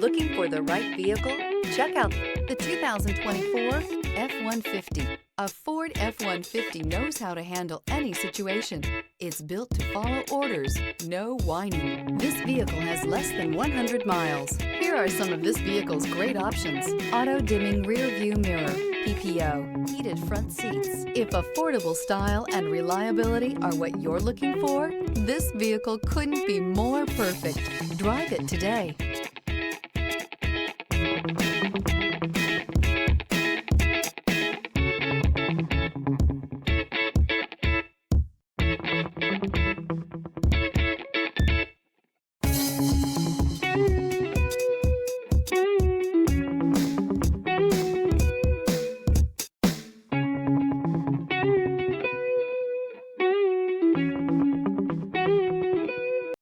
Looking for the right vehicle? Check out the 2024 F-150. A Ford F-150 knows how to handle any situation. It's built to follow orders, no whining. This vehicle has less than 100 miles. Here are some of this vehicle's great options: auto-dimming rear-view mirror, PPO, heated front seats. If affordable style and reliability are what you're looking for, this vehicle couldn't be more perfect. Drive it today.